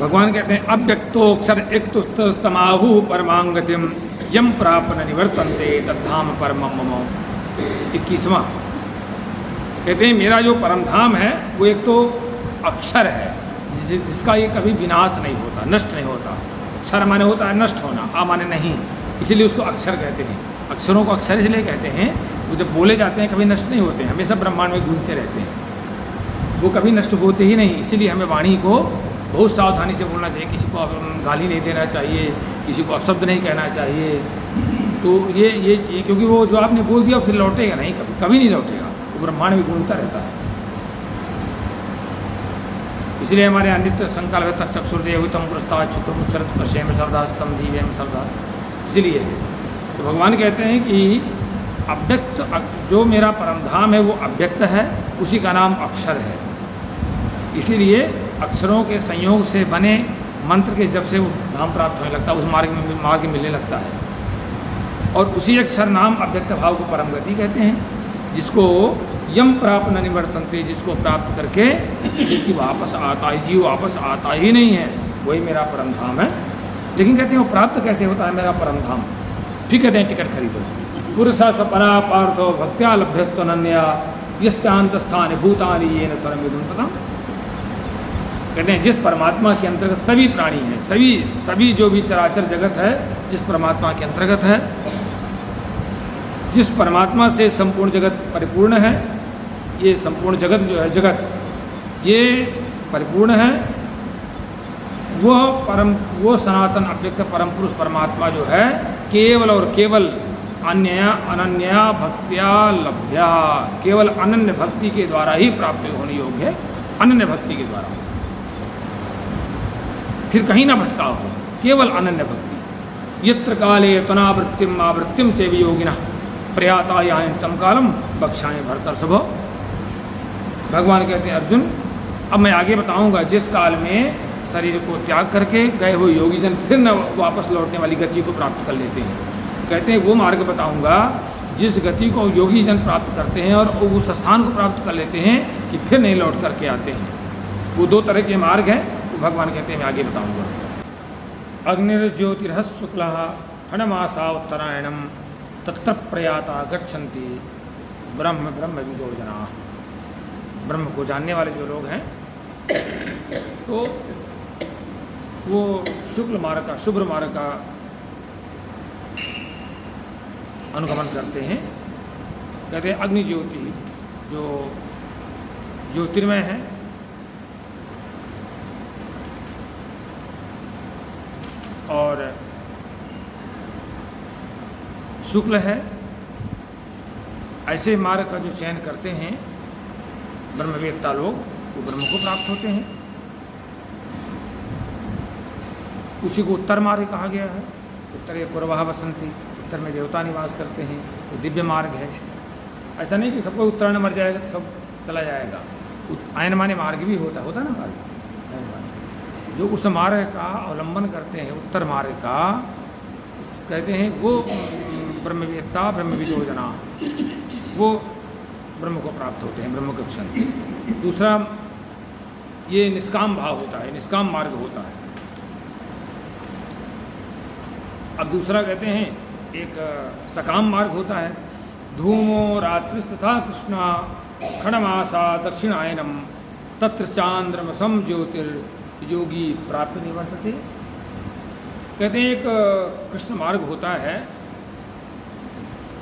भगवान कहते हैं अव्यक्तोक्षर इत्युस्तमाहु परमांगतिम यम प्रापन निवर्तन्ते तद्धाम परमम मम। 21वां कहते हैं मेरा जो परम धाम है वो एक तो अक्षर है जिसका ये कभी विनाश नहीं होता, नष्ट नहीं होता। क्षर माने होता है नष्ट होना, आ माने नहीं, इसीलिए उसको अक्षर कहते हैं। अक्षरों को अक्षर इसलिए कहते हैं वो जब बोले जाते हैं कभी नष्ट नहीं होते हैं, हमेशा ब्रह्मांड में गूंजते रहते हैं, वो कभी नष्ट होते ही नहीं। इसीलिए हमें वाणी को बहुत सावधानी से बोलना चाहिए, किसी को गाली नहीं देना चाहिए, किसी को अपशब्द नहीं कहना चाहिए। तो ये चाहिए, क्योंकि वो जो आपने बोल दिया फिर लौटेगा नहीं, कभी नहीं लौटेगा, वो ब्रह्मांड में गूंजता रहता है। इसलिए हमारे यहाँ नित्य संकल्प तक चक्षुर्देवितम पुरस्ताद शुक्रमुच्चरत पश्चिम सरदास्तम जीवेम सरदा। इसीलिए तो भगवान कहते हैं कि अव्यक्त जो मेरा परम धाम है वो अव्यक्त है, उसी का नाम अक्षर है। इसीलिए अक्षरों के संयोग से बने मंत्र के जब से वो धाम प्राप्त होने लगता है, उस मार्ग मिलने लगता है। और उसी अक्षर नाम अव्यक्त भाव को परम गति कहते हैं, जिसको यम प्राप्त न निवर्तन्ते, जिसको प्राप्त करके कि वापस आता है, जीव वापस आता ही नहीं है, वही मेरा परम धाम है। लेकिन कहते हैं वो प्राप्त कैसे होता है मेरा परम धाम? फिर कहते हैं टिकट खरीदो। पुरुषा सपरा पार्थो भक्त्या लभ्यस्तनन्या यस्यांत स्थान भूतानि येन स्वरम विदुम ततम। कहते हैं जिस परमात्मा के अंतर्गत सभी प्राणी हैं, सभी जो भी चराचर जगत है जिस परमात्मा के अंतर्गत है, जिस परमात्मा से संपूर्ण जगत परिपूर्ण है, ये संपूर्ण जगत जो है जगत ये परिपूर्ण है, वो सनातन अव्यक्त परम पुरुष परमात्मा जो है केवल और केवल अनन्या भक्त्या लभ्या, केवल अनन्य भक्ति के द्वारा ही प्राप्त होने योग्य है, अनन्य भक्ति के द्वारा, फिर कहीं ना भटका हो, केवल अनन्य भक्ति। यत्र काले तनावृत्तिम आवृत्तिम च वियोगिनः प्रयाता यान्तं कालम बक्षाएं भरतर शुभ। भगवान कहते हैं अर्जुन अब मैं आगे बताऊंगा, जिस काल में शरीर को त्याग करके गए हुए योगी जन फिर न वापस लौटने वाली गति को प्राप्त कर लेते हैं, कहते हैं वो मार्ग बताऊंगा जिस गति को योगी जन प्राप्त करते हैं और उस स्थान को प्राप्त कर लेते हैं कि फिर नहीं लौट करके आते हैं। वो दो तरह के मार्ग हैं, तो भगवान कहते हैं मैं आगे बताऊंगा। अग्निर्ज्योतिरः शुक्लः खण्डमासा उत्तरायणम तत्र प्रयाता गच्छन्ति ब्रह्म विदो जनाः। ब्रह्म को जानने वाले जो लोग हैं तो वो शुक्ल मार्ग का, शुभ्र मार्ग का अनुगमन करते हैं। कहते हैं अग्नि ज्योति जो ज्योतिर्मय है, और शुक्ल है, ऐसे मार्ग का जो चयन करते हैं ब्रह्मवेत्ता लोग, वो ब्रह्म को प्राप्त होते हैं। उसी को उत्तर मार्ग कहा गया है। उत्तर कुरवाह बसंती, उत्तर में देवता निवास करते हैं, वो दिव्य मार्ग है। ऐसा नहीं कि सबको उत्तरायण मर जाएगा तो सब चला जाएगा, आयन माने मार्ग भी होता ना मार्ग, जो उस मार्ग का अवलंबन करते हैं उत्तर मार्ग का, कहते हैं वो ब्रह्मवेत्ता ब्रह्मविदो जना, वो ब्रह्म को प्राप्त होते हैं, ब्रह्म के क्षण। दूसरा ये निष्काम भाव होता है, निष्काम मार्ग होता है। अब दूसरा कहते हैं एक सकाम मार्ग होता है। धूमो रात्रिस्तथा कृष्णा खण्डमासा दक्षिणायनम तत्र चांद्रमसम ज्योतिर्योगी प्राप्त निवर्तते। कहते हैं एक कृष्ण मार्ग होता है,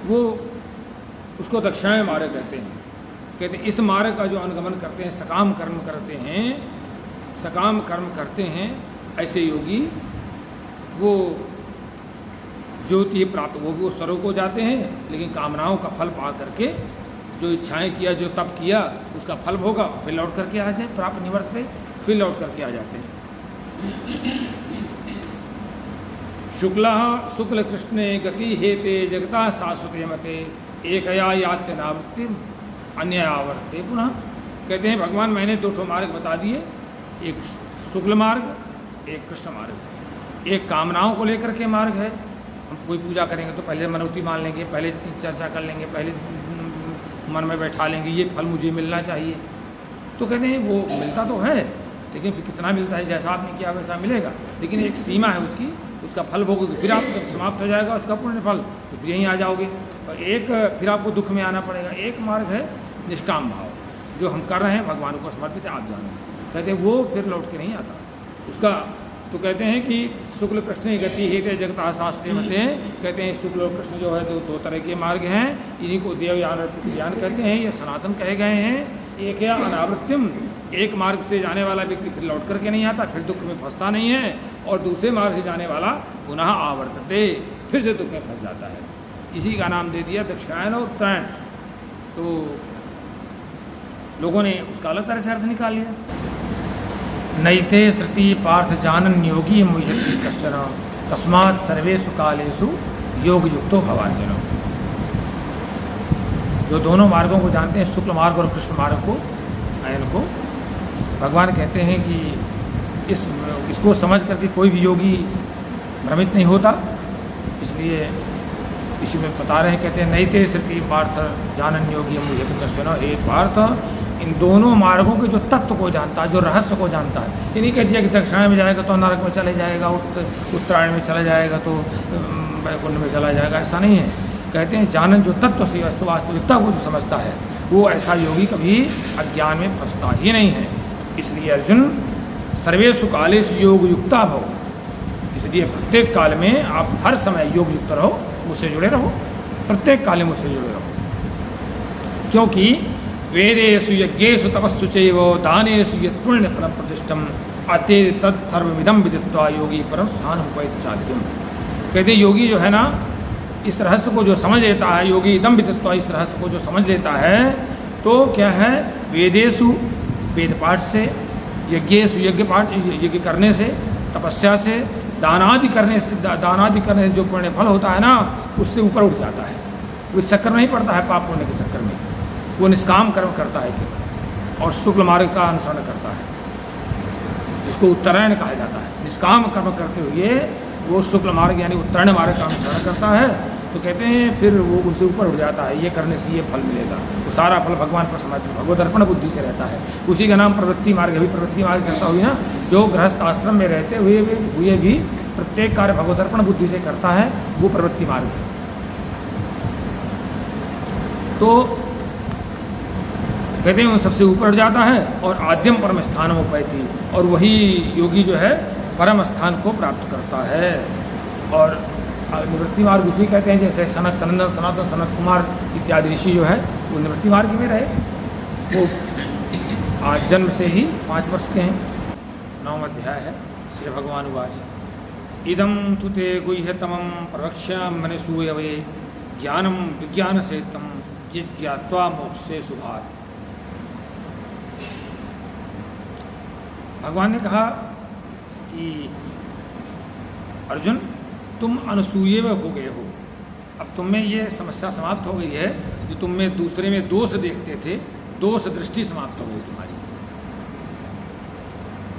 वो उसको दक्षिणायन मार्ग कहते हैं। कहते हैं इस मार्ग का जो अनुगमन करते हैं, सकाम कर्म करते हैं ऐसे योगी, वो ज्योति प्राप्त, वो स्वर्ग को जाते हैं, लेकिन कामनाओं का फल पा करके, जो इच्छाएं किया, जो तप किया, उसका फल भोगा, फिर लौट करके आ जाए, प्राप्त निवर्तते, फिर लौट करके आ जाते हैं। शुक्ल कृष्णे गति हेते जगता शाश्वते मते एकया यात्य नावृत्ति अन्य आवर्ते पुनः। कहते हैं भगवान मैंने दो ठो मार्ग बता दिए, एक शुक्ल मार्ग, एक कृष्ण मार्ग। एक कामनाओं को लेकर के मार्ग है, हम कोई पूजा करेंगे तो पहले मनौती मान लेंगे, पहले चर्चा कर लेंगे, पहले मन में बैठा लेंगे ये फल मुझे मिलना चाहिए, तो कहते हैं वो मिलता तो है, लेकिन फिर कितना मिलता है, जैसा आपने किया वैसा मिलेगा, लेकिन एक सीमा है उसकी, उसका फल भोगोगे, फिर आप जब समाप्त हो जाएगा उसका पुण्य फल तो फिर यहीं आ जाओगे। और एक फिर आपको दुख में आना पड़ेगा। एक मार्ग है निष्काम भाव, जो हम कर रहे हैं भगवान को समर्पित है, आप जानो, कहते हैं वो फिर लौट के नहीं आता उसका। तो कहते हैं कि शुक्ल कृष्ण की गति है जगता शास्त्रीय मते, कहते हैं शुक्ल और कृष्ण जो है दो तरह के मार्ग हैं, इन्हीं को देवयान और पृथ्वीयान कहते हैं, ये सनातन कहे गए हैं। एक है अनावृत्तिम, एक मार्ग से जाने वाला व्यक्ति फिर लौट करके नहीं आता, फिर दुख में फंसता नहीं है, और दूसरे मार्ग से जाने वाला पुनः आवर्तते, फिर से दुख में फंस जाता है। इसी का नाम दे दिया दक्षिणायन और उत्तरायण। तो लोगों ने उसका अलग तरह से अर्थ निकाल लिया। नैते श्रुति पार्थ जानन योगी मुह्यति कश्चन तस्मात् सर्वेषु कालेषु योग युक्तो भवार्जुन। जो दोनों मार्गों को जानते हैं, शुक्ल मार्ग और कृष्ण मार्ग को, आयन को, भगवान कहते हैं कि इसको समझ करके कोई भी योगी भ्रमित नहीं होता। इसलिए इसी में बता रहे हैं, कहते हैं नैते श्रुति पार्थ जानन योगी मुह्यति कश्चन। हे पार्थ, इन दोनों मार्गों के जो तत्व को जानता है, जो रहस्य को जानता है, ये नहीं कह दिया कि दक्षिणायन में जाएगा तो नरक में चले जाएगा, उत्तरायण में चला जाएगा तो वैकुंठ में चला जाएगा, ऐसा नहीं है। कहते हैं जानन जो तत्व से वास्तविकता को जो समझता है, वो ऐसा योगी कभी अज्ञान में फंसता ही नहीं है। इसलिए अर्जुन सर्वेषु कालेषु योग युक्ता भव, इसलिए प्रत्येक काल में आप हर समय योग युक्त रहो, मुझसे जुड़े रहो, प्रत्येक काल में मुझसे जुड़े रहो। क्योंकि वेदेषु यज्ञेषु तपस्सु चैव दानेषु यत् पुण्य फलं प्रतिष्ठम अते तत् सर्वमिदं विदित्वा योगी परम स्थान उपैति चाद्यम। कहते योगी जो है ना, इस रहस्य को जो समझ लेता है, योगी इदं विदित्वा, इस रहस्य को जो समझ लेता है, तो क्या है, वेदेषु वेद पाठ से, यज्ञेषु यज्ञ पाठ यज्ञ करने से, तपस्या से, दानादि करने से जो पुण्य फल होता है ना, उससे ऊपर उठ जाता है। वो इस चक्कर में नहीं पड़ता है, पाप पुण्य के चक्कर में। वो निष्काम कर्म करता है केवल, और शुक्ल मार्ग का अनुसरण करता है, इसको उत्तरायण कहा जाता है। निष्काम कर्म करते हुए वो शुक्ल मार्ग यानी उत्तरायण मार्ग का अनुसरण करता है, तो कहते हैं फिर वो उनसे ऊपर उठ जाता है। ये करने से ये फल मिलेगा, वो सारा फल भगवान पर समर्पित भगवत अर्पण बुद्धि से रहता है। उसी का नाम प्रवृत्ति मार्ग है। प्रवृत्ति मार्ग चलता हुई ना, जो गृहस्थ आश्रम में रहते हुए भी प्रत्येक कार्य भगवत अर्पण बुद्धि से करता है, वो प्रवृत्ति मार्ग है। तो कहते हैं वो सबसे ऊपर जाता है, और आद्यम परम स्थान हो पाती, और वही योगी जो है परम स्थान को प्राप्त करता है। और निवृत्ति मार्ग उसी कहते हैं, जैसे सनक सनंदन सनातन सनत कुमार इत्यादि ऋषि जो है वो निवृत्ति मार्ग में रहे। वो आज जन्म से ही 5 वर्ष के हैं। 9वां अध्याय है। श्री भगवान उवाच इदं तु ते गुह्यतमं प्रवक्ष्यामि सूयवे ज्ञानम विज्ञान सहितं जिज्ञात्वा मोक्षे शुभात्। भगवान ने कहा कि अर्जुन, तुम अनसूये हो गए हो। अब तुम में ये समस्या समाप्त हो गई है, जो तुम में दूसरे में दोष देखते थे, दोष दृष्टि समाप्त हो गई तुम्हारी।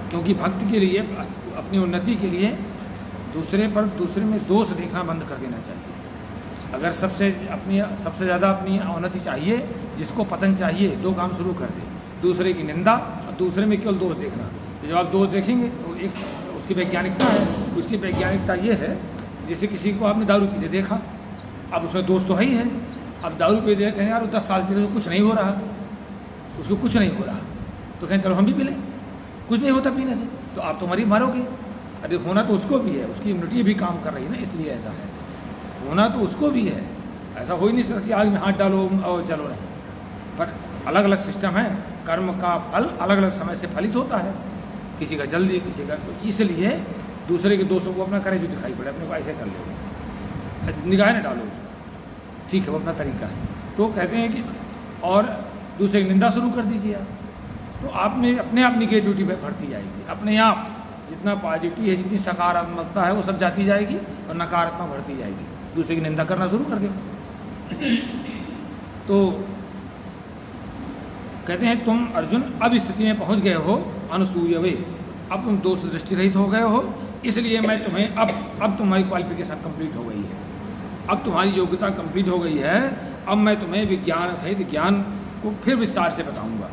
क्योंकि भक्त के लिए, अपनी उन्नति के लिए दूसरे में दोष देखना बंद कर देना चाहिए। अगर सबसे ज़्यादा अपनी उन्नति चाहिए, जिसको पतन चाहिए, 2 काम शुरू कर दे, दूसरे की निंदा और दूसरे में केवल दोष देखना। तो जब आप दोष देखेंगे तो एक उसकी वैज्ञानिकता है। उसकी वैज्ञानिकता ये है, जैसे किसी को आपने दारू पीते देखा, अब उसमें दोष तो है ही है। अब दारू पीते देख यार 10 साल पीते तो कुछ नहीं हो रहा, उसको कुछ नहीं हो रहा, तो कहें चलो हम भी पी लें, कुछ नहीं होता पीने से, तो आप तो मरोगे। अरे होना तो उसको भी है, उसकी इम्यूनिटी भी काम कर रही है ना, इसलिए ऐसा है। होना तो उसको भी है, ऐसा हो ही नहीं सकता कि आग में हाथ डालो और चलो नहीं। पर अलग अलग सिस्टम है, कर्म का फल अलग अलग समय से फलित होता है, किसी का जल्दी, किसी का, तो इसलिए दूसरे के दोषों को अपना करे भी दिखाई पड़े, अपने को ऐसे कर लो, निगाह न डालो, ठीक है, वो अपना तरीका है। तो कहते हैं कि और दूसरे की निंदा शुरू कर दीजिए आप, तो आप में अपने आप निगेटिविटी बढ़ती जाएगी। अपने आप जितना पॉजिटिव है, जितनी सकारात्मकता है, वो सब जाती जाएगी और नकारात्मक बढ़ती जाएगी। दूसरे की निंदा करना शुरू कर दो। तो कहते हैं तुम अर्जुन अब स्थिति में पहुंच गए हो अनसूयवे, अब तुम दोष दृष्टि रहित हो गए हो, इसलिए मैं तुम्हें अब तुम्हारी क्वालिफिकेशन कंप्लीट हो गई है, अब तुम्हारी योग्यता कंप्लीट हो गई है। अब मैं तुम्हें विज्ञान सहित ज्ञान को फिर विस्तार से बताऊंगा।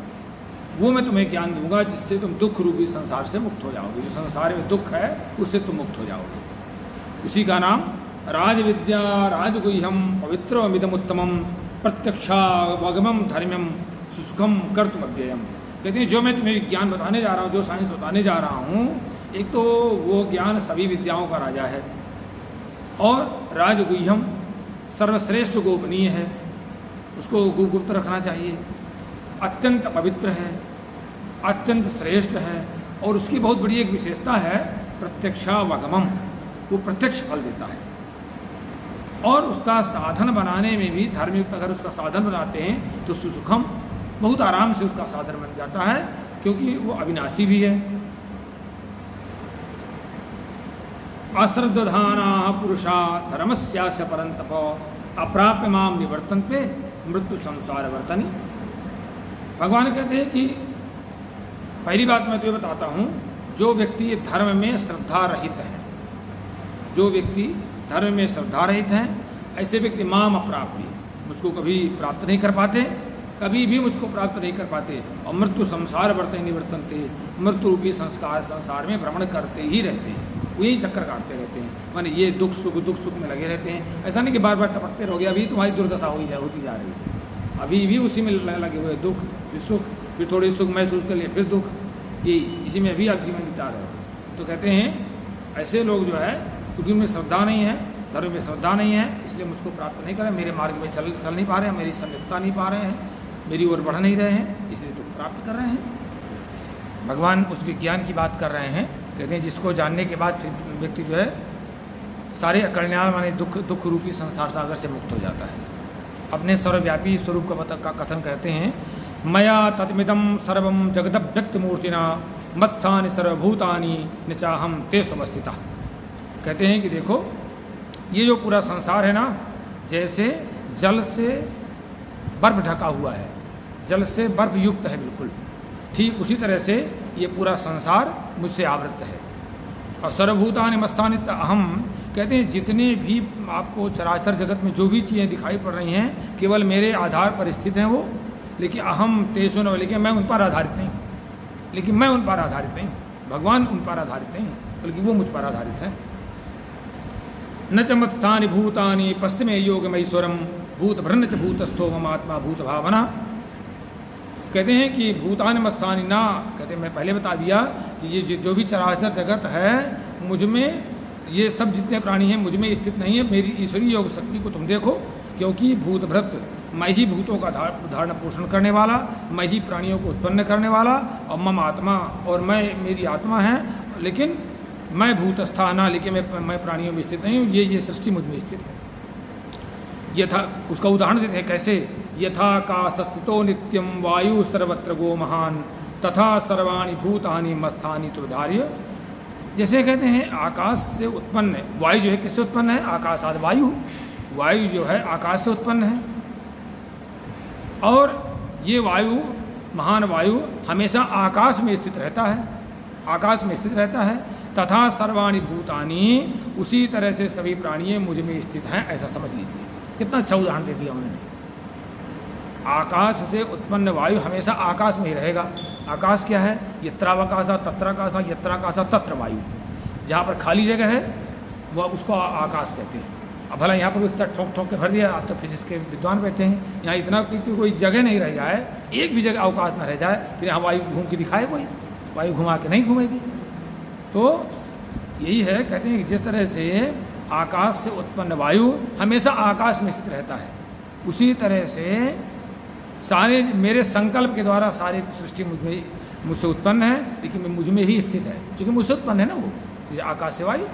वो मैं तुम्हें ज्ञान दूंगा जिससे तुम दुख रूपी संसार से मुक्त हो जाओगे। जो संसार में दुख है उससे तुम मुक्त हो जाओगे। उसी का नाम राजविद्या राजगुह्यम पवित्रमिदमुत्तमम प्रत्यक्षावगमम धर्म्यम सुसुखम कर्तुमव्ययम। कहते हैं जो मैं तुम्हें ज्ञान बताने जा रहा हूँ, जो साइंस बताने जा रहा हूँ, एक तो वो ज्ञान सभी विद्याओं का राजा है और राजगुह्यम सर्वश्रेष्ठ गोपनीय है, उसको गुप्त रखना चाहिए, अत्यंत पवित्र है, अत्यंत श्रेष्ठ है और उसकी बहुत बड़ी एक विशेषता है प्रत्यक्षावगमम, वो प्रत्यक्ष फल देता है। और उसका साधन बनाने में भी धार्मिक अगर उसका साधन बनाते हैं तो सुसुखम, बहुत आराम से उसका साधन बन जाता है क्योंकि वो अविनाशी भी है। अश्रद्धाना पुरुषा धर्मस्यास्य परंतप अप्राप्य माम निवर्तन पे मृत्यु संसार वर्तनी। भगवान कहते हैं कि पहली बात मैं तो ये बताता हूँ, जो व्यक्ति धर्म में श्रद्धा रहित है, जो व्यक्ति धर्म में श्रद्धा रहित हैं, ऐसे व्यक्ति माम अप्राप्य, मुझको कभी प्राप्त नहीं कर पाते, कभी भी मुझको प्राप्त नहीं कर पाते। और मृत्यु संसार वर्तन निवर्तनते, मृत्यु रूपी संसार में भ्रमण करते ही रहते हैं, वही चक्कर काटते रहते हैं। माने ये दुख सुख में लगे रहते हैं। ऐसा नहीं कि बार बार टपकते रहोगे, अभी तुम्हारी दुर्दशा होती जा रही है, अभी भी उसी में लगे हुए, दुख फिर सुख, फिर थोड़ी सुख महसूस कर लिए फिर दुख, ये इसी में भी आप जीवन बिता रहे हो। तो कहते हैं ऐसे लोग जो है, क्योंकि उनमें श्रद्धा नहीं है, धर्म में श्रद्धा नहीं है, इसलिए मुझको प्राप्त नहीं करें, मेरे मार्ग में चल नहीं पा रहे हैं, मेरी संलिप्तता नहीं पा रहे हैं, मेरी ओर बढ़ नहीं रहे हैं, इसलिए दुख प्राप्त कर रहे हैं। भगवान उस विज्ञान की बात कर रहे हैं। कहते हैं जिसको जानने के बाद व्यक्ति जो है सारे अकल्याण माने दुख रूपी संसार सागर से मुक्त हो जाता है। अपने सर्वव्यापी स्वरूप का कथन कहते हैं, मया तत्मिदं सर्वं जगदव्यक्त मूर्तिना मत्स्थानि सर्वभूतानि न चाहम ते समस्थिता। कहते हैं कि देखो ये जो पूरा संसार है ना, जैसे जल से बर्फ ढका हुआ है, जल से बर्फ युक्त है बिल्कुल, ठीक उसी तरह से ये पूरा संसार मुझसे आवृत है। और सर्वभूतानि मत्स्थानि अहम, कहते हैं जितने भी आपको चराचर जगत में जो भी चीज़ें दिखाई पड़ रही हैं केवल मेरे आधार पर स्थित हैं वो, लेकिन अहम तेसु न, लेकिन मैं उन पर आधारित नहीं, लेकिन मैं उन पर आधारित नहीं, भगवान उन पर आधारित नहीं, बल्कि वो मुझ पर आधारित है। न च मत्स्थानि भूतानि पश्चिमे योगमैश्वरम भूत भ्रन्न च भूतस्थो मम आत्मा भूत भावना। कहते हैं कि भूतानि मत्स्थानि ना, कहते हैं मैं पहले बता दिया कि ये जो भी चराचर जगत है मुझ में, ये सब जितने प्राणी हैं मुझ में स्थित नहीं है। मेरी ईश्वरीय योग शक्ति को तुम देखो, क्योंकि भूत भृत, मैं ही भूतों का धारण पोषण करने वाला, मैं ही प्राणियों को उत्पन्न करने वाला, और मम आत्मा, और मैं मेरी आत्मा है, लेकिन मैं भूतस्थाना, लेकिन मैं प्राणियों में स्थित नहीं हूँ, ये सृष्टि मुझ में स्थित है। यथा उसका उदाहरण देते हैं कैसे, यथा काशस्थितो नित्यम वायु सर्वत्र गो महान तथा सर्वाणि भूतानि मत्स्थानि तुधार्य। जैसे कहते हैं आकाश से उत्पन्न, वायु जो है किससे उत्पन्न है, आकाशाद वायु, वायु जो है आकाश से उत्पन्न है, और ये वायु, महान वायु हमेशा आकाश में स्थित रहता है, आकाश में स्थित रहता है। तथा सर्वाणि भूतानि, उसी तरह से सभी प्राणी मुझ में स्थित हैं, ऐसा समझ लीजिए। कितना अच्छा उदाहरण दे दिया उन्होंने। आकाश से उत्पन्न वायु हमेशा आकाश में ही रहेगा। आकाश क्या है, यत्रावकाशा तत्राकाशा यत्राकाशा तत्र वायु, जहाँ पर खाली जगह है वह उसको आकाश कहते हैं। अब भला यहाँ पर इतना ठोक के भर दिया, आप तो फिजिक्स के विद्वान बैठे हैं, यहाँ इतना कोई जगह नहीं रह जाए, एक भी जगह अवकाश न रह जाए, फिर यहाँ वायु घूम के दिखाए कोई, वायु घुमा के नहीं घूमेगी। तो यही है, कहते हैं कि जिस तरह से आकाश से उत्पन्न वायु हमेशा आकाश में स्थित रहता है, उसी तरह से सारे मेरे संकल्प के द्वारा सारी सृष्टि मुझसे उत्पन्न है, लेकिन मुझ में ही स्थित है, क्योंकि मुझसे उत्पन्न है ना वो, आकाश से वायु।